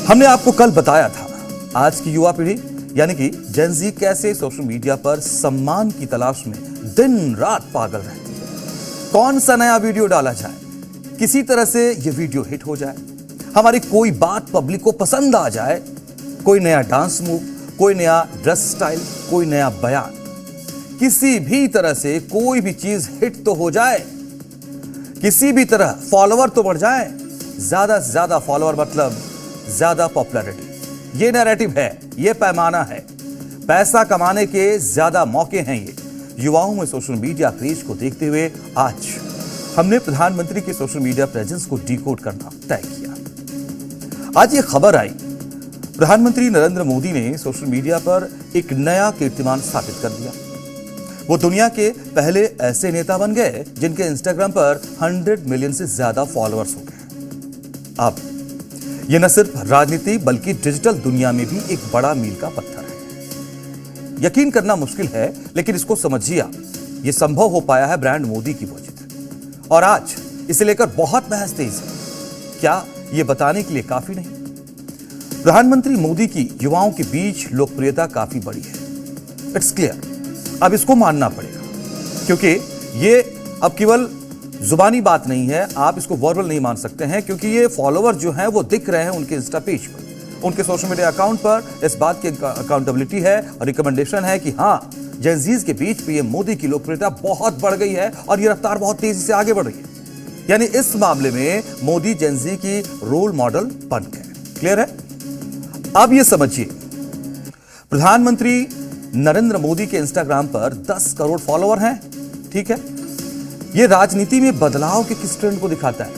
हमने आपको कल बताया था आज की युवा पीढ़ी यानी कि जेन ज़ी कैसे सोशल मीडिया पर सम्मान की तलाश में दिन रात पागल रहती है। कौन सा नया वीडियो डाला जाए, किसी तरह से यह वीडियो हिट हो जाए, हमारी कोई बात पब्लिक को पसंद आ जाए, कोई नया डांस मूव, कोई नया ड्रेस स्टाइल, कोई नया बयान, किसी भी तरह से कोई भी चीज हिट तो हो जाए, किसी भी तरह फॉलोवर तो बढ़ जाए। ज्यादा से ज्यादा फॉलोवर मतलब ज्यादा पॉपुलैरिटी, ये नैरेटिव है, ये पैमाना है। पैसा कमाने के ज्यादा मौके हैं ये। युवाओं में सोशल मीडिया क्रेज को देखते हुए आज हमने प्रधानमंत्री के सोशल मीडिया प्रेजेंस को डिकोड करना तय किया। आज ये खबर आई, प्रधानमंत्री नरेंद्र मोदी ने सोशल मीडिया पर एक नया कीर्तिमान स्थापित कर दिया। वो दुनिया के पहले ऐसे नेता बन गए जिनके इंस्टाग्राम पर 100 मिलियन से ज्यादा फॉलोअर्स हो गए। अब यह न सिर्फ राजनीति बल्कि डिजिटल दुनिया में भी एक बड़ा मील का पत्थर है। यकीन करना मुश्किल है, लेकिन इसको समझिए, यह संभव हो पाया है ब्रांड मोदी की वजह से। और आज इसे लेकर बहुत बहस तेज है। क्या यह बताने के लिए काफी नहीं? प्रधानमंत्री मोदी की युवाओं के बीच लोकप्रियता काफी बड़ी है। इट्स क्लियर, अब इसको मानना पड़ेगा, क्योंकि ये अब केवल जुबानी बात नहीं है। आप इसको वर्बल नहीं मान सकते हैं, क्योंकि ये फॉलोवर जो हैं वो दिख रहे हैं उनके इंस्टा पेज पर, उनके सोशल मीडिया अकाउंट पर। इस बात की अकाउंटेबिलिटी है और रिकमेंडेशन है कि हाँ, जेन ज़ीज के बीच पीएम मोदी की लोकप्रियता बहुत बढ़ गई है और ये रफ्तार बहुत तेजी से आगे बढ़ रही है। यानी इस मामले में मोदी जेन ज़ी की रोल मॉडल बन गए। क्लियर है? अब ये समझिए, प्रधानमंत्री नरेंद्र मोदी के इंस्टाग्राम पर 10 करोड़ फॉलोवर हैं। ठीक है, ये राजनीति में बदलाव के किस ट्रेंड को दिखाता है?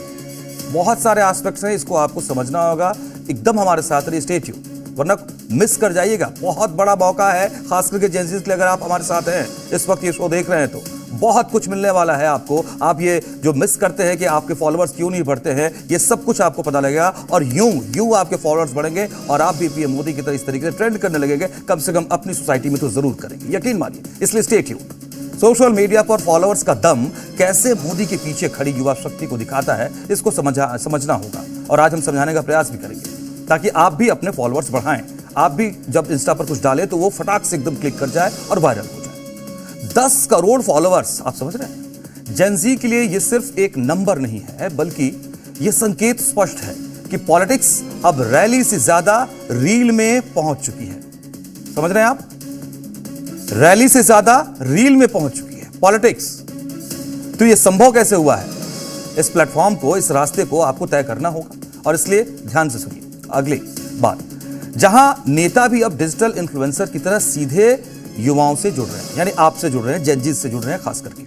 बहुत सारे एस्पेक्ट्स हैं, इसको आपको समझना होगा। एकदम हमारे साथ रहिए, स्टे ट्यून, वरना मिस कर जाइएगा। बहुत बड़ा मौका है, खास करके जेन ज़ी के लिए। अगर आप हमारे साथ हैं, इस वक्त ये शो देख रहे हैं, तो बहुत कुछ मिलने वाला है आपको। आप ये जो मिस करते हैं कि आपके फॉलोअर्स क्यों नहीं बढ़ते हैं, ये सब कुछ आपको पता लगेगा। और यूं आपके फॉलोअर्स बढ़ेंगे और आप भी पीएम मोदी की तरह इस तरीके से ट्रेंड करने लगेंगे। कम से कम अपनी सोसाइटी में तो जरूर करेंगे, यकीन मानिए। इसलिए स्टे ट्यून। सोशल मीडिया पर फॉलोअर्स का दम कैसे मोदी के पीछे खड़ी युवा शक्ति को दिखाता है, इसको समझना होगा। और आज हम समझाने का प्रयास भी करेंगे, ताकि आप भी अपने फॉलोअर्स बढ़ाएं। आप भी जब इंस्टा पर कुछ डालें तो वो फटाक से एकदम क्लिक कर जाए और वायरल हो जाए। 10 करोड़ फॉलोअर्स, आप समझ रहे हैं? जेन ज़ी के लिए ये सिर्फ एक नंबर नहीं है, बल्कि ये संकेत स्पष्ट है कि पॉलिटिक्स अब रैली से ज्यादा रील में पहुंच चुकी है। समझ रहे हैं आप? रैली से ज्यादा रील में पहुंच चुकी है पॉलिटिक्स। तो ये संभव कैसे हुआ है? इस प्लेटफॉर्म को, इस रास्ते को आपको तय करना होगा। और इसलिए ध्यान से सुनिए अगली बात, जहां नेता भी अब डिजिटल इन्फ्लुएंसर की तरह सीधे युवाओं से जुड़ रहे हैं, यानी आपसे जुड़ रहे हैं, जेन ज़ी से जुड़ रहे हैं। खास करके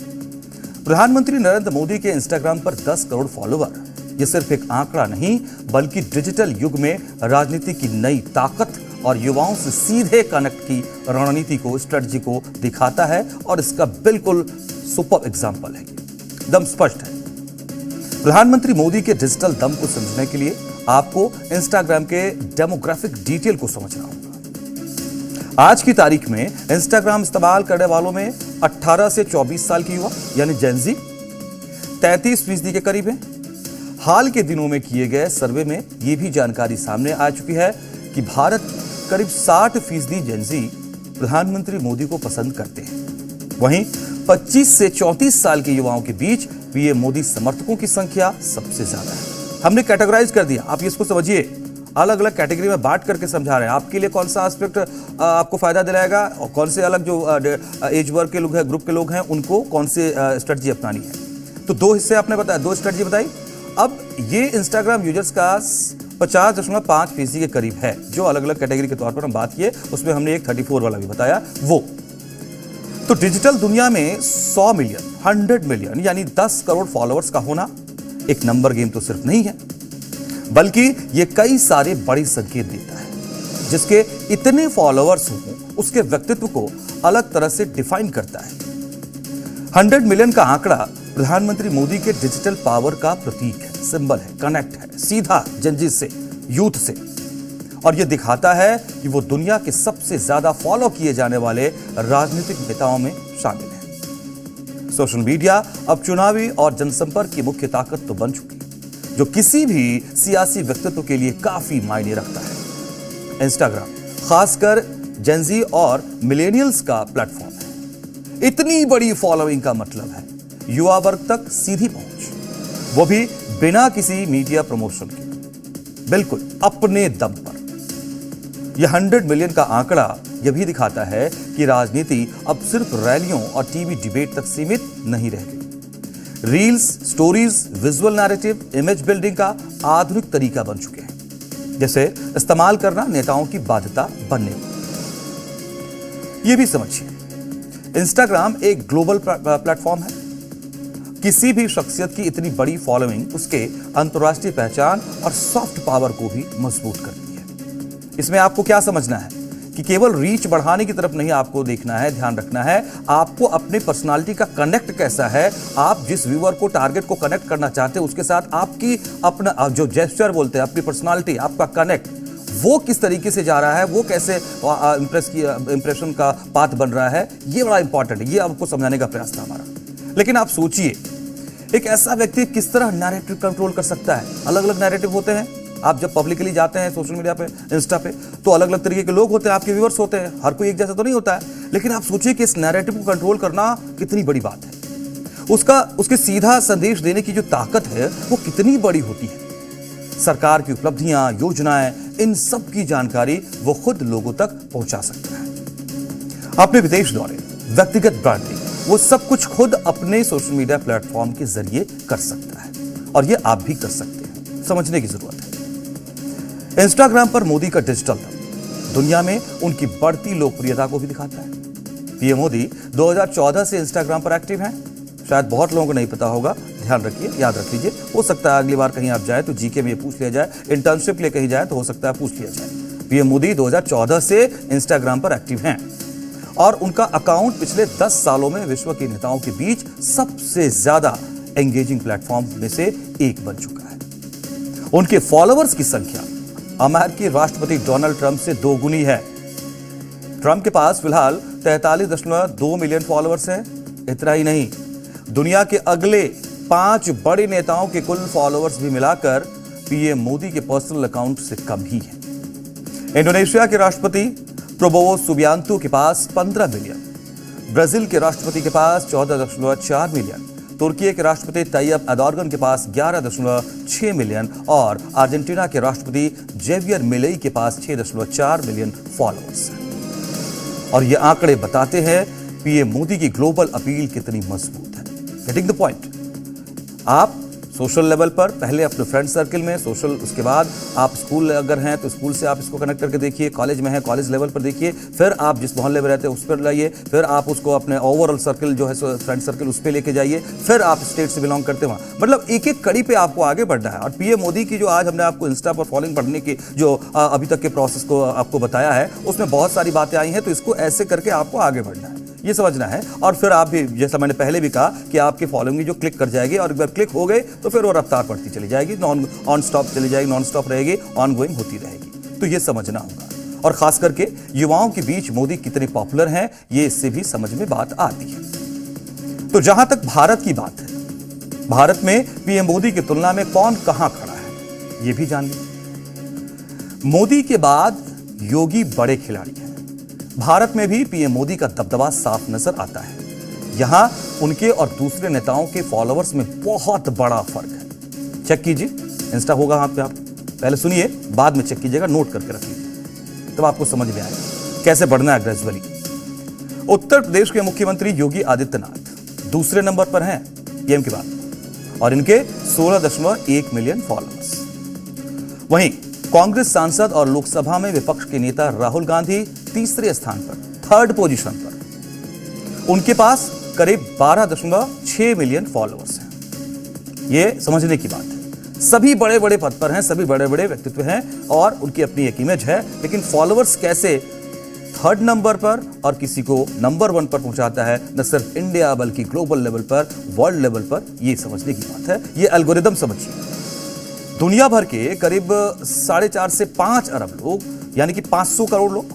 प्रधानमंत्री नरेंद्र मोदी के इंस्टाग्राम पर 10 करोड़ फॉलोवर, यह सिर्फ एक आंकड़ा नहीं, बल्कि डिजिटल युग में राजनीति की नई ताकत और युवाओं से सीधे कनेक्ट की रणनीति को, स्ट्रेटजी को दिखाता है। और इसका बिल्कुल सुपर एग्जाम्पल है, दम स्पष्ट है। प्रधानमंत्री मोदी के डिजिटल दम को समझने के लिए आपको इंस्टाग्राम के डेमोग्राफिक डिटेल को समझना होगा। आज की तारीख में इंस्टाग्राम इस्तेमाल करने वालों में 18 से 24 साल के युवा यानी जेन ज़ी 33% के करीब है। हाल के दिनों में किए गए सर्वे में यह भी जानकारी सामने आ चुकी है कि भारत करीब 60% जेन ज़ी प्रधानमंत्री मोदी को पसंद करते हैं। वहीं 25 से 34 साल के युवाओं के बीच पीएम मोदी समर्थकों की संख्या सबसे ज्यादा है। हमने कैटेगराइज कर दिया, आप इसको समझिए, अलग अलग कैटेगरी में बांट करके समझा रहे हैं। आपके लिए कौन सा एस्पेक्ट आपको फायदा दिलाएगा और कौन से अलग जो एज वर्ग के लोग हैं, ग्रुप के लोग हैं, उनको कौन से स्ट्रेटजी अपनानी है। तो 2 हिस्से आपने बताया, 2 स्ट्रेटजी बताई। अब ये इंस्टाग्राम यूजर्स का 50.5% के करीब है, जो अलग अलग कैटेगरी के तौर पर हम बात किए, उसमें हमने एक 34 वाला भी बताया। वो तो डिजिटल दुनिया में 100 मिलियन, 100 मिलियन यानी 10 करोड़ फॉलोअर्स का होना एक नंबर गेम तो सिर्फ नहीं है, बल्कि ये कई सारे बड़े संकेत देता है। जिसके इतने फॉलोअर्स हों, उसके व्यक्तित्व को अलग तरह से डिफाइन करता है। 100 मिलियन का आंकड़ा प्रधानमंत्री मोदी के डिजिटल पावर का प्रतीक है, सिंबल है, कनेक्ट है सीधा जेन ज़ी से, यूथ से। और यह दिखाता है कि वो दुनिया के सबसे ज्यादा फॉलो किए जाने वाले राजनीतिक नेताओं में शामिल है। सोशल मीडिया अब चुनावी और जनसंपर्क की मुख्य ताकत तो बन चुकी है। जो किसी भी सियासी व्यक्तित्व के लिए काफी मायने रखता है। इंस्टाग्राम खासकर जेनजी और मिलेनियल्स का प्लेटफॉर्म है। इतनी बड़ी फॉलोइंग का मतलब है युवा वर्ग तक सीधी पहुंच, वो भी बिना किसी मीडिया प्रमोशन के, बिल्कुल अपने दम पर। यह 100 मिलियन का आंकड़ा यह भी दिखाता है कि राजनीति अब सिर्फ रैलियों और टीवी डिबेट तक सीमित नहीं रह गई। Reels, stories, visual narrative, image building का आधुनिक तरीका बन चुके हैं, जैसे इस्तेमाल करना नेताओं की बाध्यता बनने लगी। यह भी समझिए, इंस्टाग्राम एक ग्लोबल प्लेटफॉर्म है। किसी भी शख्सियत की इतनी बड़ी फॉलोइंग उसके अंतर्राष्ट्रीय पहचान और सॉफ्ट पावर को भी मजबूत करती है। इसमें आपको क्या समझना है कि केवल रीच बढ़ाने की तरफ नहीं आपको देखना है, ध्यान रखना है आपको अपनी पर्सनालिटी का कनेक्ट कैसा है। आप जिस व्यूअर को, टारगेट को कनेक्ट करना चाहते हैं उसके साथ आपकी अपना जो जेस्चर बोलते हैं, अपनी पर्सनालिटी, आपका कनेक्ट, वो किस तरीके से जा रहा है, वो कैसे इंप्रेशन का पाथ बन रहा है, ये बड़ा इंपॉर्टेंट है। ये आपको समझाने का प्रयास था हमारा। लेकिन आप सोचिए, एक ऐसा व्यक्ति किस तरह नैरेटिव कंट्रोल कर सकता है। अलग अलग नैरेटिव होते हैं। आप जब पब्लिकली जाते हैं सोशल मीडिया पे, इंस्टा पे, तो अलग अलग तरीके के लोग होते हैं, आपके व्यूअर्स होते हैं। हर कोई एक जैसा तो नहीं होता है। लेकिन आप सोचिए कि इस नैरेटिव को कंट्रोल करना कितनी बड़ी बात है। उसके सीधा संदेश देने की जो ताकत है वो कितनी बड़ी होती है। सरकार की उपलब्धियां, योजनाएं, इन सब की जानकारी वो खुद लोगों तक पहुंचा सकता है। अपने विदेश दौरे, व्यक्तिगत ब्रांडिंग, वो सब कुछ खुद अपने सोशल मीडिया प्लेटफॉर्म के जरिए कर सकता है। और ये आप भी कर सकते हैं। समझने की जरूरत है। इंस्टाग्राम पर मोदी का डिजिटल दम दुनिया में उनकी बढ़ती लोकप्रियता को भी दिखाता है। पीएम मोदी 2014 से इंस्टाग्राम पर एक्टिव हैं। शायद बहुत लोगों को नहीं पता होगा, ध्यान रखिए, याद रख लीजिए। हो सकता है अगली बार कहीं आप जाए तो जीके में पूछ लिया जाए, इंटर्नशिप के लिए कहीं जाए तो हो सकता है पूछ लिया जाए। पीएम मोदी 2014 से इंस्टाग्राम पर एक्टिव हैं और उनका अकाउंट पिछले 10 सालों में विश्व के नेताओं के बीच सबसे ज्यादा एंगेजिंग प्लेटफॉर्म में से एक बन चुका है। उनके फॉलोअर्स की संख्या अमेरिकी राष्ट्रपति डोनाल्ड ट्रंप से 2 गुनी है। ट्रंप के पास फिलहाल 43.2 मिलियन फॉलोअर्स हैं। इतना ही नहीं, दुनिया के अगले 5 बड़े नेताओं के कुल फॉलोअर्स भी मिलाकर पीएम मोदी के पर्सनल अकाउंट से कम ही है। इंडोनेशिया के राष्ट्रपति प्रोबोवो सुबियांतो के पास 15 मिलियन, ब्राजील के राष्ट्रपति के पास 14.4 मिलियन, तुर्की के राष्ट्रपति तैयब एर्दोगन के पास 11.6 मिलियन और अर्जेंटीना के राष्ट्रपति जेवियर मिलेई के पास 6.4 मिलियन फॉलोअर्स हैं। और ये आंकड़े बताते हैं पीएम मोदी की ग्लोबल अपील कितनी मजबूत है। Getting the point. आप सोशल लेवल पर पहले अपने फ्रेंड सर्कल में सोशल, उसके बाद आप स्कूल अगर हैं तो स्कूल से आप इसको कनेक्ट करके देखिए, कॉलेज में है कॉलेज लेवल पर देखिए, फिर आप जिस मोहल्ले में रहते हैं उस पर लाइए, फिर आप उसको अपने ओवरऑल सर्कल जो है फ्रेंड सर्कल उस पर लेके जाइए, फिर आप स्टेट से बिलोंग करते वहाँ, मतलब एक एक कड़ी पे आपको आगे बढ़ना है। और पीएम मोदी की जो आज हमने आपको इंस्टा पर फॉलोइंग बढ़ने की जो अभी तक के प्रोसेस को आपको बताया है उसमें बहुत सारी बातें आई हैं, तो इसको ऐसे करके आपको आगे बढ़ना है, ये समझना है। और फिर आप भी, जैसा मैंने पहले भी कहा कि आपकी फॉलोइंग जो क्लिक कर जाएगी और एक बार क्लिक हो गए तो फिर वो रफ्तार बढ़ती चली जाएगी, ऑन स्टॉप चली जाएगी, नॉन स्टॉप रहेगी, ऑन गोइंग होती रहेगी। तो ये समझना होगा। और खास करके युवाओं के बीच मोदी कितने पॉपुलर हैं, ये इससे भी समझ में बात आती है। तो जहां तक भारत की बात है, भारत में पीएम मोदी की तुलना में कौन कहां खड़ा है, ये भी जान लीजिए। मोदी के बाद योगी बड़े खिलाड़ी हैं। भारत में भी पीएम मोदी का दबदबा साफ नजर आता है। यहां उनके और दूसरे नेताओं के फॉलोअर्स में बहुत बड़ा फर्क है। चेक कीजिए, इंस्टा होगा वहां पे, आप पहले सुनिए, बाद में चेक कीजिएगा, नोट करके रखिए, तब आपको समझ में आएगा कैसे बढ़ना है ग्रेजुअली। उत्तर प्रदेश के मुख्यमंत्री योगी आदित्यनाथ दूसरे नंबर पर हैं पीएम के बाद और इनके 16.1 मिलियन फॉलोअर्स। वहीं कांग्रेस सांसद और लोकसभा में विपक्ष के नेता राहुल गांधी तीसरे स्थान पर, थर्ड पोजीशन पर, उनके पास करीब 12.6 मिलियन फॉलोअर्स हैं। यह समझने की बात है। सभी बड़े बड़े पद पर हैं, सभी बड़े बड़े व्यक्तित्व हैं और उनकी अपनी एक इमेज है, लेकिन फॉलोअर्स कैसे थर्ड नंबर पर और किसी को नंबर 1 पर पहुंचाता है, न सिर्फ इंडिया बल्कि ग्लोबल लेवल पर, वर्ल्ड लेवल पर, यह समझने की बात है। यह एल्गोरिदम समझिए। दुनिया भर के करीब 4.5 से 5 अरब लोग, यानी कि 500 करोड़ लोग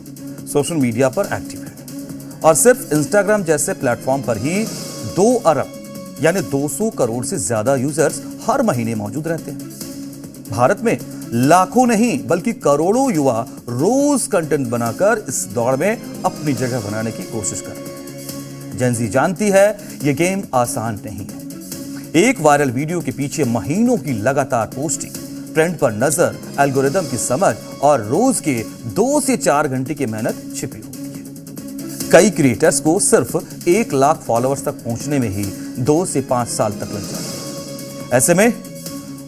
सोशल मीडिया पर एक्टिव हैं और सिर्फ इंस्टाग्राम जैसे प्लेटफॉर्म पर ही 2 अरब यानी 200 करोड़ से ज्यादा यूजर्स हर महीने मौजूद रहते हैं। भारत में लाखों नहीं बल्कि करोड़ों युवा रोज कंटेंट बनाकर इस दौड़ में अपनी जगह बनाने की कोशिश कर रहे हैं। जेन ज़ी जानती है यह गेम आसान नहीं है। एक वायरल वीडियो के पीछे महीनों की लगातार पोस्टिंग, ट्रेंड पर नजर, एल्गोरिदम की समझ और रोज के 2 से 4 घंटे की मेहनत छिपी होती है। कई क्रिएटर्स को सिर्फ 1 लाख फॉलोअर्स तक पहुंचने में ही 2 से 5 साल तक लग जाते हैं। ऐसे में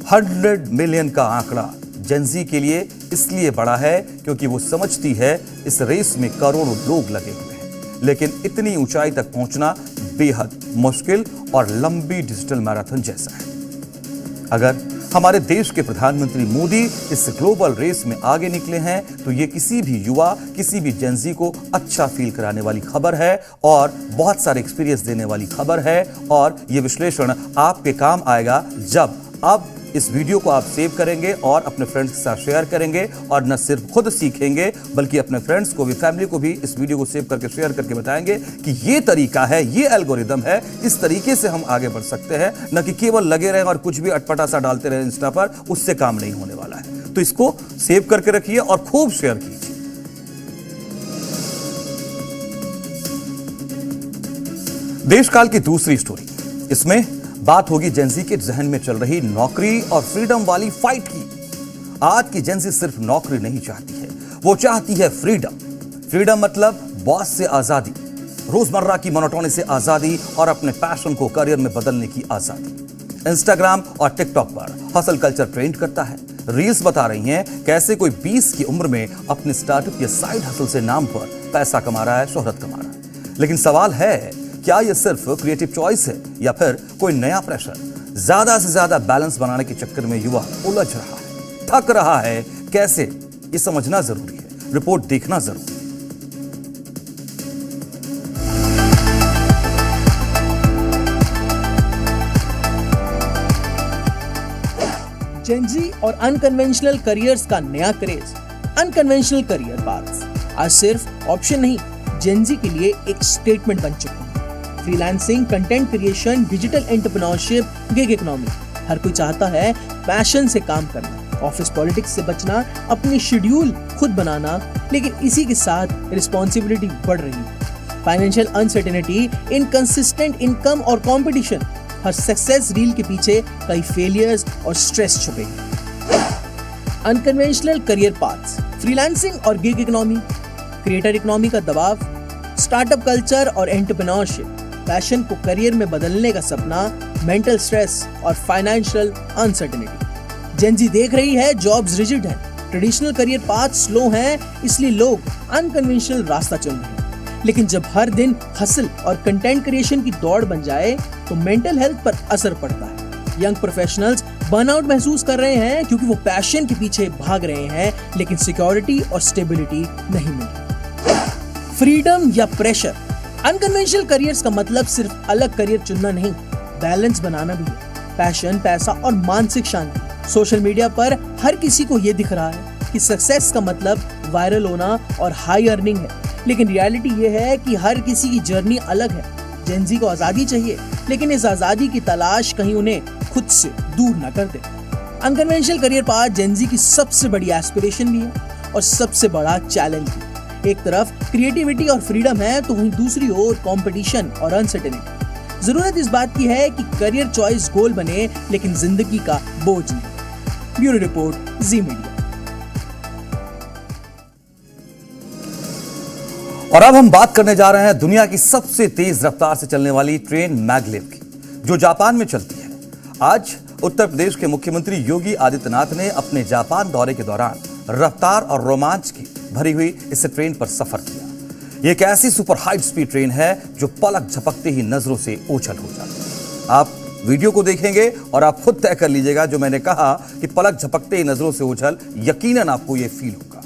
100 मिलियन का आंकड़ा जेन ज़ी के लिए इसलिए बड़ा है क्योंकि वो समझती है इस रेस में करोड़ों लोग लगे हुए हैं, लेकिन इतनी ऊंचाई तक पहुंचना बेहद मुश्किल और लंबी डिजिटल मैराथन जैसा है। अगर हमारे देश के प्रधानमंत्री मोदी इस ग्लोबल रेस में आगे निकले हैं तो ये किसी भी युवा, किसी भी जेन ज़ी को अच्छा फील कराने वाली खबर है और बहुत सारे एक्सपीरियंस देने वाली खबर है। और ये विश्लेषण आपके काम आएगा जब अब इस वीडियो को आप सेव करेंगे और अपने फ्रेंड्स के साथ शेयर करेंगे और न सिर्फ खुद सीखेंगे बल्कि अपने फ्रेंड्स को भी, फैमिली को भी इस वीडियो को सेव करके शेयर करके बताएंगे कि ये तरीका है, ये एल्गोरिदम है, इस तरीके से हम आगे बढ़ सकते हैं। न कि केवल लगे रहे और कुछ भी अटपटा सा डालते रहे इंस्टा पर, उससे काम नहीं होने वाला है। तो इसको सेव करके रखिए और खूब शेयर कीजिए। देशकाल की दूसरी स्टोरी, इसमें बात होगी जेन ज़ी के जहन में चल रही नौकरी और फ्रीडम वाली फाइट की। आज की जेन ज़ी सिर्फ नौकरी नहीं चाहती है, वो चाहती है फ्रीडम। फ्रीडम मतलब बॉस से आजादी, रोजमर्रा की मोनोटोनी से आजादी और अपने पैशन को करियर में बदलने की आजादी। इंस्टाग्राम और टिकटॉक पर हसल कल्चर ट्रेंड करता है। रील्स बता रही हैं कैसे कोई 20 की उम्र में अपने स्टार्टअप या साइड हसल से नाम पर पैसा कमा रहा है, शोहरत कमा रहा है। लेकिन सवाल है, क्या यह सिर्फ क्रिएटिव चॉइस है या फिर कोई नया प्रेशर? ज्यादा से ज्यादा बैलेंस बनाने के चक्कर में युवा उलझ रहा है, थक रहा है। कैसे, ये समझना जरूरी है, रिपोर्ट देखना जरूरी है। जेन ज़ी और अनकन्वेंशनल करियर्स का नया क्रेज, अनकन्वेंशनल करियर पाथ्स आज सिर्फ ऑप्शन नहीं, जेन ज़ी के लिए एक स्टेटमेंट बन चुके हैं। Freelancing, content creation, digital entrepreneurship, gig economy, हर कोई चाहता है पैशन से काम करना, ऑफिस पॉलिटिक्स से बचना, अपनी शेड्यूल खुद बनाना, लेकिन इसी के साथ रिस्पॉन्सिबिलिटी बढ़ रही है। फाइनेंशियल अनसर्टेनिटी, इनकंसिस्टेंट इनकम और कंपटीशन, हर सक्सेस रील के पीछे कई फेलियर्स और स्ट्रेस छुपे हैं। अनकन्वेंशनल करियर पाथ्स, फ्रीलांसिंग और गिग इकोनॉमी, क्रिएटर इकोनॉमी का दबाव, स्टार्टअप कल्चर और एंटरप्रेन्योरशिप, पैशन को करियर में बदलने का सपना, मेंटल स्ट्रेस और फाइनेंशियल अनसर्टेनिटी। जेन ज़ी देख रही है जॉब्स रिजिड हैं, ट्रेडिशनल करियर पाथ स्लो हैं, इसलिए लोग अनकन्वेंशनल रास्ता चुन रहे हैं। लेकिन जब हर दिन हसल और कंटेंट क्रिएशन की दौड़ बन जाए तो मेंटल हेल्थ पर असर पड़ता है। यंग प्रोफेशनल्स बर्नआउट महसूस कर रहे हैं क्योंकि वो पैशन के पीछे भाग रहे हैं लेकिन सिक्योरिटी और स्टेबिलिटी नहीं मिल रही। फ्रीडम या प्रेशर, अनकन्वेंशनल करियर्स का मतलब सिर्फ अलग करियर चुनना नहीं, बैलेंस बनाना भी है। पैशन, पैसा और मानसिक शांति। सोशल मीडिया पर हर किसी को ये दिख रहा है कि सक्सेस का मतलब वायरल होना और हाई अर्निंग है, लेकिन रियलिटी ये है कि हर किसी की जर्नी अलग है। जेन ज़ी को आजादी चाहिए, लेकिन इस आजादी की तलाश कहीं उन्हें खुद से दूर न कर दे। अनकन्वेंशनल करियर पाथ जेन ज़ी की सबसे बड़ी एस्पिरेशन भी है और सबसे बड़ा चैलेंज भी। एक तरफ क्रिएटिविटी और फ्रीडम है तो वहीं दूसरी ओर कंपटीशन और अनसर्टेनिटी। जरूरत इस बात की है कि करियर चॉइस गोल बने लेकिन जिंदगी का बोझ नहीं। ब्यूरो रिपोर्ट, जी मीडिया। और अब हम बात करने जा रहे हैं दुनिया की सबसे तेज रफ्तार से चलने वाली ट्रेन मैग्लेव की, जो जापान में चलती है। आज उत्तर प्रदेश के मुख्यमंत्री योगी आदित्यनाथ ने अपने जापान दौरे के दौरान रफ्तार और रोमांच की भरी हुई इस ट्रेन पर सफर किया। यह एक ऐसी सुपर हाई स्पीड ट्रेन है जो पलक झपकते ही नजरों से ओझल हो जाती है। आप वीडियो को देखेंगे और आप खुद तय कर लीजिएगा, जो मैंने कहा कि पलक झपकते ही नजरों से ओझल, यकीनन आपको यह फील होगा।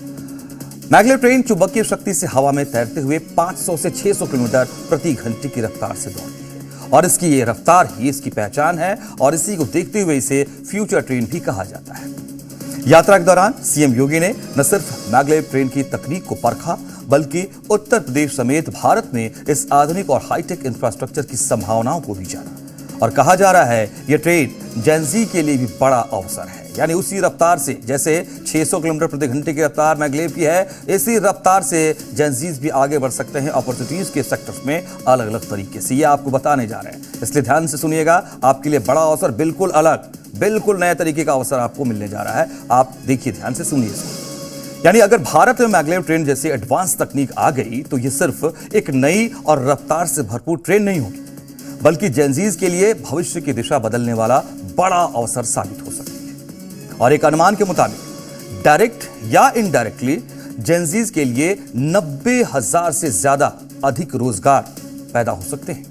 मैग्लेव ट्रेन चुंबकीय शक्ति से हवा में तैरते हुए 500 से 600 किलोमीटर प्रति घंटे की रफ्तार से दौड़ती है और इसकी ये रफ्तार ही इसकी पहचान है और इसी को देखते हुए इसे फ्यूचर ट्रेन भी कहा जाता है। यात्रा के दौरान सीएम योगी ने न सिर्फ मैग्लेव ट्रेन की तकनीक को परखा बल्कि उत्तर प्रदेश समेत भारत में इस आधुनिक और हाईटेक इंफ्रास्ट्रक्चर की संभावनाओं को भी जाना और कहा जा रहा है ये ट्रेन जेनजी के लिए भी बड़ा अवसर है। यानी उसी रफ्तार से जैसे 600 किलोमीटर प्रति घंटे की रफ्तार मैग्लेव की है, इसी रफ्तार से जेनजीज भी आगे बढ़ सकते हैं अपॉर्चुनिटीज के सेक्टर्स में अलग अलग तरीके से। ये आपको बताने जा रहे हैं, इसलिए ध्यान से सुनिएगा। आपके लिए बड़ा अवसर, बिल्कुल अलग, बिल्कुल नए तरीके का अवसर आपको मिलने जा रहा है। आप देखिए, ध्यान से सुनिए इसको। यानी अगर भारत में मैग्लेव ट्रेन जैसी एडवांस तकनीक आ गई तो ये सिर्फ एक नई और रफ्तार से भरपूर ट्रेन नहीं होगी, बल्कि जेनजीज के लिए भविष्य की दिशा बदलने वाला बड़ा अवसर साबित हो सकती है। और एक अनुमान के मुताबिक डायरेक्ट या इनडायरेक्टली जेनजीज के लिए 90,000 से ज्यादा अधिक रोजगार पैदा हो सकते हैं।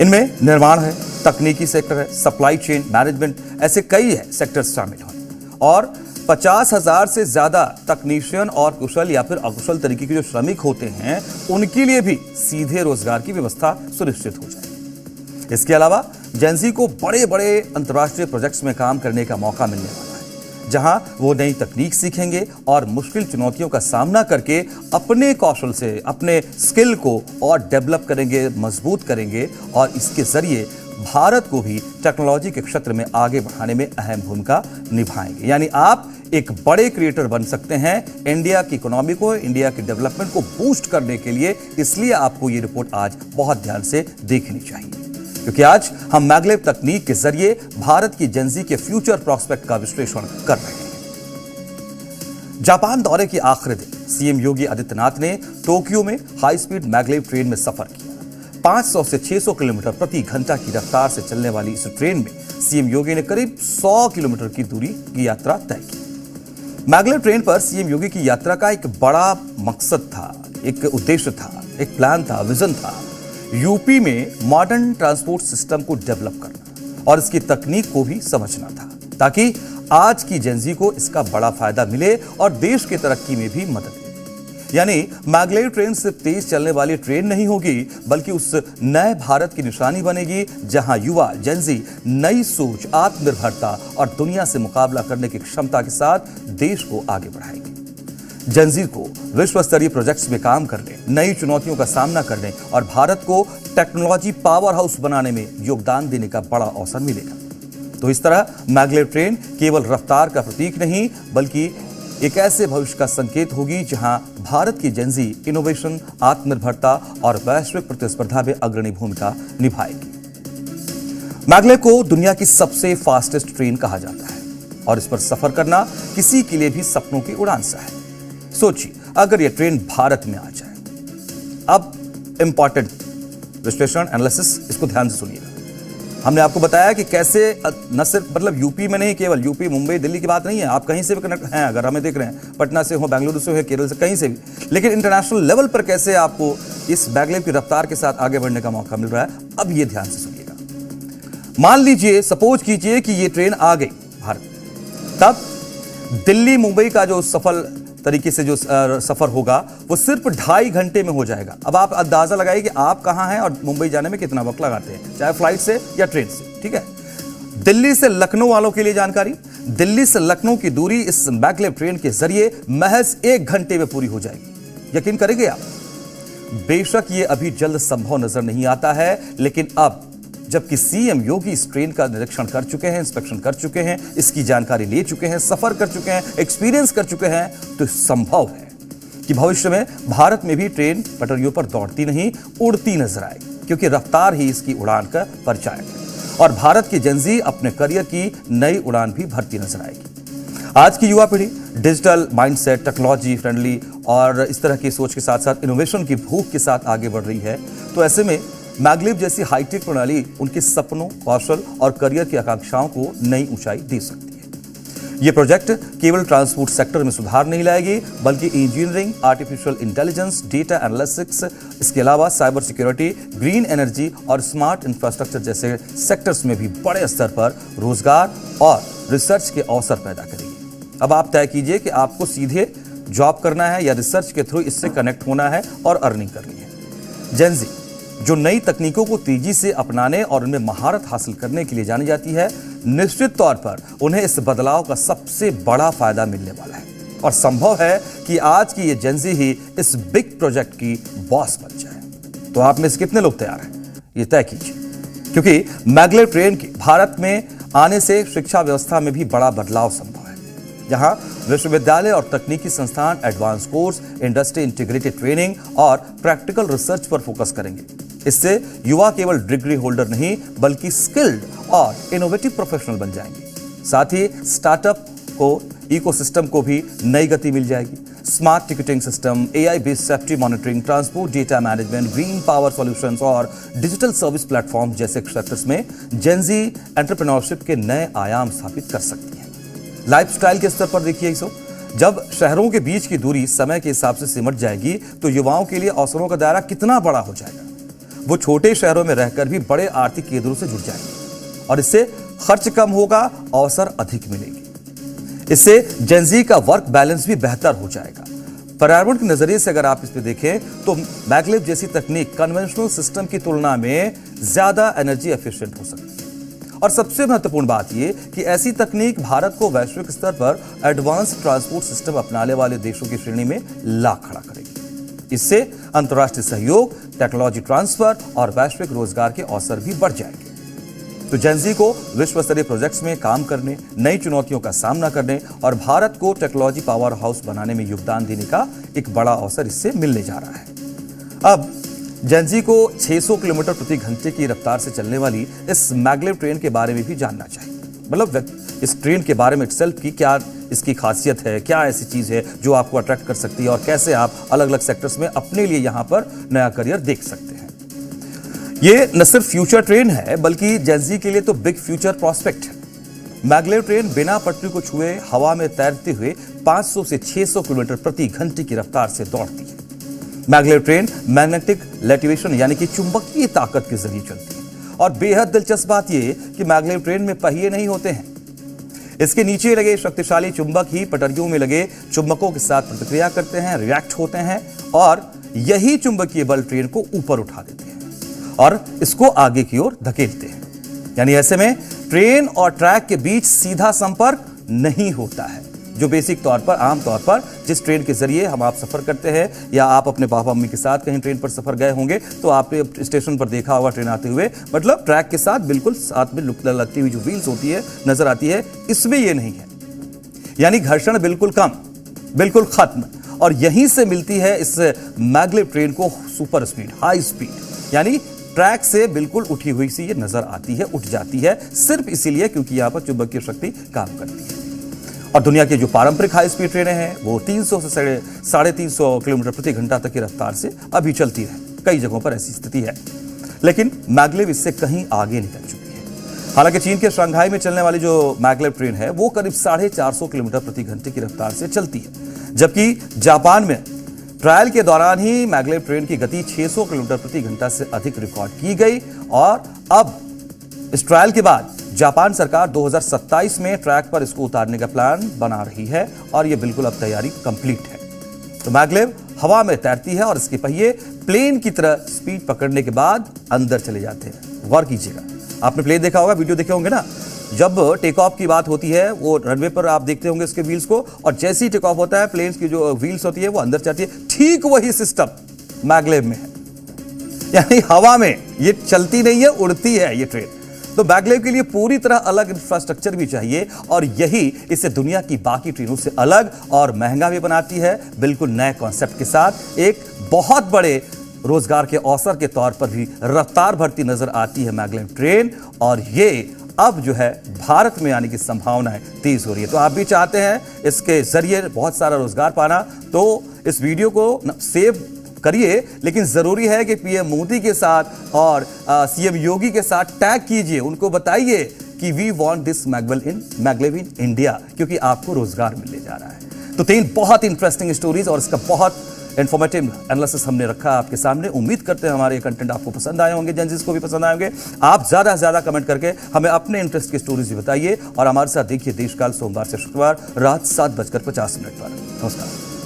इनमें निर्माण है, तकनीकी सेक्टर है, सप्लाई चेन मैनेजमेंट, ऐसे कई है सेक्टर्स शामिल हैं। और 50,000 से ज्यादा तकनीशियन और कुशल या फिर अकुशल तरीके के जो श्रमिक होते हैं उनके लिए भी सीधे रोजगार की व्यवस्था सुनिश्चित हो जाएगी। इसके अलावा जेनजी को बड़े बड़े अंतर्राष्ट्रीय प्रोजेक्ट्स में काम करने का मौका मिलने वाला है, जहां वो नई तकनीक सीखेंगे और मुश्किल चुनौतियों का सामना करके अपने कौशल से अपने स्किल को और डेवलप करेंगे, मजबूत करेंगे और इसके जरिए भारत को भी टेक्नोलॉजी के क्षेत्र में आगे बढ़ाने में अहम भूमिका निभाएंगे। यानी आप एक बड़े क्रिएटर बन सकते हैं इंडिया की इकोनॉमी को, इंडिया के डेवलपमेंट को बूस्ट करने के लिए। इसलिए आपको ये रिपोर्ट आज बहुत ध्यान से देखनी चाहिए, क्योंकि आज हम मैग्लेव तकनीक के जरिए भारत की जेनजी के फ्यूचर प्रॉस्पेक्ट का विश्लेषण कर रहे हैं। जापान दौरे के आखिरी दिन सीएम योगी आदित्यनाथ ने टोक्यो में हाई स्पीड मैग्लेव ट्रेन में सफर किया। 500 से 600 किलोमीटर प्रति घंटा की रफ्तार से चलने वाली इस ट्रेन में सीएम योगी ने करीब 100 किलोमीटर की दूरी की यात्रा तय की। मैग्लेव ट्रेन पर सीएम योगी की यात्रा का एक बड़ा मकसद था, एक उद्देश्य था, एक प्लान था, विजन था। यूपी में मॉडर्न ट्रांसपोर्ट सिस्टम को डेवलप करना और इसकी तकनीक को भी समझना था, ताकि आज की जेनजी को इसका बड़ा फायदा मिले और देश की तरक्की में भी मदद मिले। यानी मैग्लेव ट्रेन सिर्फ तेज चलने वाली ट्रेन नहीं होगी, बल्कि उस नए भारत की निशानी बनेगी जहां युवा जेनजी नई सोच, आत्मनिर्भरता और दुनिया से मुकाबला करने की क्षमता के साथ देश को आगे बढ़ाएगी। जेनजी को विश्व स्तरीय प्रोजेक्ट्स में काम करने, नई चुनौतियों का सामना करने और भारत को टेक्नोलॉजी पावर हाउस बनाने में योगदान देने का बड़ा अवसर मिलेगा। तो इस तरह मैग्लेव ट्रेन केवल रफ्तार का प्रतीक नहीं, बल्कि एक ऐसे भविष्य का संकेत होगी जहां भारत की जेनजी इनोवेशन, आत्मनिर्भरता और वैश्विक प्रतिस्पर्धा में अग्रणी भूमिका निभाएगी। मैग्लेव को दुनिया की सबसे फास्टेस्ट ट्रेन कहा जाता है और इस पर सफर करना किसी के लिए भी सपनों की उड़ान सा है। सोचिए, अगर यह ट्रेन भारत में आ जाए। अब इंपॉर्टेंट विश्लेषण, एनालिसिस, इसको ध्यान से सुनिएगा। हमने आपको बताया कि कैसे न सिर्फ मतलब यूपी में नहीं, केवल यूपी, मुंबई, दिल्ली की बात नहीं है, आप कहीं से भी कनेक्ट हैं, अगर हमें देख रहे हैं, पटना से हो, बेंगलुरु से हो, केरल से, कहीं से भी, लेकिन इंटरनेशनल लेवल पर कैसे आपको इस मैग्लेव की रफ्तार के साथ आगे बढ़ने का मौका मिल रहा है, अब ये ध्यान से सुनिएगा। मान लीजिए, सपोज कीजिए कि ये ट्रेन आ गई भारत, तब दिल्ली मुंबई का जो सफल तरीके से जो सफर होगा वो सिर्फ 2.5 घंटे में हो जाएगा। अब आप अंदाजा लगाइए कि आप कहां हैं और मुंबई जाने में कितना वक्त लगाते हैं, चाहे फ्लाइट से या ट्रेन से। ठीक है, दिल्ली से लखनऊ वालों के लिए जानकारी, दिल्ली से लखनऊ की दूरी इस मैग्लेव ट्रेन के जरिए महज 1 घंटे में पूरी हो जाएगी। यकीन करेंगे आप? बेशक ये अभी जल्द संभव नजर नहीं आता है, लेकिन अब जबकि सीएम योगी इस ट्रेन का निरीक्षण कर चुके हैं, इंस्पेक्शन कर चुके हैं, इसकी जानकारी ले चुके हैं, सफर कर चुके हैं, एक्सपीरियंस कर चुके हैं, तो संभव है कि भविष्य में भारत में भी ट्रेन पटरियों पर दौड़ती नहीं, उड़ती नजर आएगी, क्योंकि रफ्तार ही इसकी उड़ान का परिचायक है और भारत की जेनजी अपने करियर की नई उड़ान भी भरती नजर आएगी। आज की युवा पीढ़ी डिजिटल माइंडसेट, टेक्नोलॉजी फ्रेंडली और इस तरह की सोच के साथ साथ इनोवेशन की भूख के साथ आगे बढ़ रही है। तो ऐसे में मैग्लेव जैसी हाईटेक प्रणाली उनके सपनों, कौशल और करियर की आकांक्षाओं को नई ऊंचाई दे सकती है। यह प्रोजेक्ट केवल ट्रांसपोर्ट सेक्टर में सुधार नहीं लाएगी, बल्कि engineering, artificial intelligence, data analytics, इसके अलावा साइबर सिक्योरिटी, ग्रीन एनर्जी और स्मार्ट इंफ्रास्ट्रक्चर जैसे सेक्टर्स में भी बड़े स्तर पर रोजगार और रिसर्च के अवसर पैदा करेगी। अब आप तय कीजिए कि आपको सीधे जॉब करना है या रिसर्च के थ्रू इससे कनेक्ट होना है और अर्निंग करनी है। जेनजी जो नई तकनीकों को तेजी से अपनाने और उनमें महारत हासिल करने के लिए जानी जाती है, निश्चित तौर पर उन्हें इस बदलाव का सबसे बड़ा फायदा मिलने वाला है और संभव है कि आज की ये जेनजी ही इस बिग प्रोजेक्ट की बॉस बन जाए। तो आप में से कितने लोग तैयार हैं, ये तय कीजिए। क्योंकि मैग्लेव ट्रेन के भारत में आने से शिक्षा व्यवस्था में भी बड़ा बदलाव संभव है। यहाँ विश्वविद्यालय और तकनीकी संस्थान advance course, industry integrated training और प्रैक्टिकल रिसर्च पर फोकस करेंगे। इससे युवा केवल डिग्री होल्डर नहीं बल्कि स्किल्ड और इनोवेटिव प्रोफेशनल बन जाएंगे। साथ ही स्टार्टअप को इकोसिस्टम को भी नई गति मिल जाएगी। Smart ticketing system, AI based safety monitoring, transport data management, green power solutions और डिजिटल सर्विस प्लेटफॉर्म जैसे सेक्टर्स में जेनजी एंटरप्रेन्योरशिप के नए आयाम स्थापित कर सकती है। लाइफस्टाइल के स्तर पर देखिए इसको, जब शहरों के बीच की दूरी समय के हिसाब से सिमट जाएगी तो युवाओं के लिए अवसरों का दायरा कितना बड़ा हो जाएगा। वो छोटे शहरों में रहकर भी बड़े आर्थिक केंद्रों से जुड़ जाएंगे और इससे खर्च कम होगा, अवसर अधिक मिलेंगे। इससे जेनजी का वर्क बैलेंस भी बेहतर हो जाएगा। पर्यावरण के नजरिए से अगर आप इस पे देखें तो मैग्लेव जैसी तकनीक कन्वेंशनल सिस्टम की तुलना में ज्यादा एनर्जी एफिशिएंट हो सकती है। और सबसे महत्वपूर्ण बात यह कि ऐसी तकनीक भारत को वैश्विक स्तर पर एडवांस ट्रांसपोर्ट सिस्टम अपनाने वाले देशों की श्रेणी में ला खड़ा करेगी। इससे अंतर्राष्ट्रीय सहयोग, टेक्नोलॉजी ट्रांसफर और वैश्विक रोजगार के अवसर भी बढ़ जाएंगे। तो जेनजी को विश्व स्तरीय प्रोजेक्ट्स में काम करने, नई चुनौतियों का सामना करने और भारत को टेक्नोलॉजी पावर हाउस बनाने में योगदान देने का एक बड़ा अवसर इससे मिलने जा रहा है। अब जेनजी को 600 किलोमीटर प्रति घंटे की रफ्तार से चलने वाली इस मैग्लेव ट्रेन के बारे में भी जानना चाहिए। मतलब इस ट्रेन के बारे में इटसेल्फ की क्या इसकी खासियत है, क्या ऐसी चीज है जो आपको अट्रैक्ट कर सकती है और कैसे आप अलग अलग सेक्टर्स में अपने लिए यहां पर नया करियर देख सकते हैं। ये न सिर्फ फ्यूचर ट्रेन है बल्कि जेनजी के लिए तो बिग फ्यूचर प्रोस्पेक्ट है। मैग्लेव ट्रेन बिना पटरी को छुए हवा में तैरते हुए 500 से 600 किलोमीटर प्रति घंटे की रफ्तार से दौड़ती है। मैग्लेव ट्रेन मैग्नेटिक लेटिवेशन यानी कि चुंबकीय ताकत के जरिए चलती है और बेहद दिलचस्प बात यह कि मैग्लेव ट्रेन में पहिए नहीं होते हैं। इसके नीचे लगे शक्तिशाली चुंबक ही पटरियों में लगे चुंबकों के साथ प्रतिक्रिया करते हैं, रिएक्ट होते हैं और यही चुंबकीय बल ट्रेन को ऊपर उठा देते हैं और इसको आगे की ओर धकेलते हैं। यानी ऐसे में ट्रेन और ट्रैक के बीच सीधा संपर्क नहीं होता है, जो बेसिक तौर पर आम तौर पर जिस ट्रेन के जरिए हम आप सफर करते हैं या आप अपने पापा मम्मी के साथ कहीं ट्रेन पर सफर गए होंगे तो आपने स्टेशन पर देखा होगा ट्रेन आते हुए, मतलब ट्रैक के साथ बिल्कुल साथ में लगती हुई जो व्हील्स होती है नजर आती है, इसमें ये नहीं है। यानी घर्षण बिल्कुल कम, बिल्कुल खत्म। और यहीं से मिलती है इस मैग्लेव ट्रेन को सुपर स्पीड, हाई स्पीड, यानी ट्रैक से बिल्कुल उठी हुई सी ये नजर आती है, उठ जाती है, सिर्फ इसीलिए क्योंकि यहां पर चुंबकीय शक्ति काम करती है। और दुनिया की जो पारंपरिक हाई स्पीड ट्रेनें हैं वो 300 से 350 किलोमीटर प्रति घंटा तक की रफ्तार से अभी चलती है। कई जगहों पर ऐसी स्थिति है, लेकिन मैग्लेव इससे कहीं आगे निकल चुकी है। हालांकि चीन के शंघाई में चलने वाली जो मैग्लेव ट्रेन है वो करीब 450 किलोमीटर प्रति घंटे की रफ्तार से चलती है, जबकि जापान में ट्रायल के दौरान ही मैग्लेव ट्रेन की गति 600 किलोमीटर प्रति घंटा से अधिक रिकॉर्ड की गई। और अब इस ट्रायल के बाद जापान सरकार 2027 में ट्रैक पर इसको उतारने का प्लान बना रही है और यह बिल्कुल अब तैयारी कंप्लीट है। तो मैग्लेव हवा में तैरती है और इसके पहिए प्लेन की तरह स्पीड पकड़ने के बाद अंदर चले जाते हैं। गौर कीजिएगा, आपने प्लेन देखा होगा, वीडियो देखे होंगे ना, जब टेक ऑफ की बात होती है वो रनवे पर आप देखते होंगे इसके व्हील्स को, और जैसे ही टेक ऑफ होता है प्लेन की जो व्हील्स होती है वो अंदर जाती है। ठीक वही सिस्टम मैग्लेव में है, यानी हवा में ये चलती नहीं है, उड़ती है ये ट्रेन। तो मैग्लेव के लिए पूरी तरह अलग इंफ्रास्ट्रक्चर भी चाहिए और यही इसे दुनिया की बाकी ट्रेनों से अलग और महंगा भी बनाती है। बिल्कुल नए कॉन्सेप्ट के साथ एक बहुत बड़े रोजगार के अवसर के तौर पर भी रफ्तार भरती नजर आती है मैग्लेव ट्रेन, और ये अब जो है भारत में आने की संभावनाएं तेज हो रही है। तो आप भी चाहते हैं इसके जरिए बहुत सारा रोजगार पाना, तो इस वीडियो को सेव करिए, लेकिन जरूरी है कि पीएम मोदी के साथ और सीएम योगी के साथ टैग कीजिए, उनको बताइए कि we want this maglev in India, क्योंकि आपको रोजगार मिलने जा रहा है। तो 3 बहुत इंटरेस्टिंग स्टोरीज और इसका बहुत इन्फॉर्मेटिव एनालिसिस हमने रखा आपके सामने। उम्मीद करते हैं हमारे कंटेंट आपको पसंद आए होंगे, जेनजीज को भी पसंद आए होंगे। आप ज्यादा से ज्यादा कमेंट करके हमें अपने इंटरेस्ट की स्टोरीज भी बताइए और हमारे साथ देखिए देशकाल सोमवार से शुक्रवार रात 7:50 पर। नमस्कार।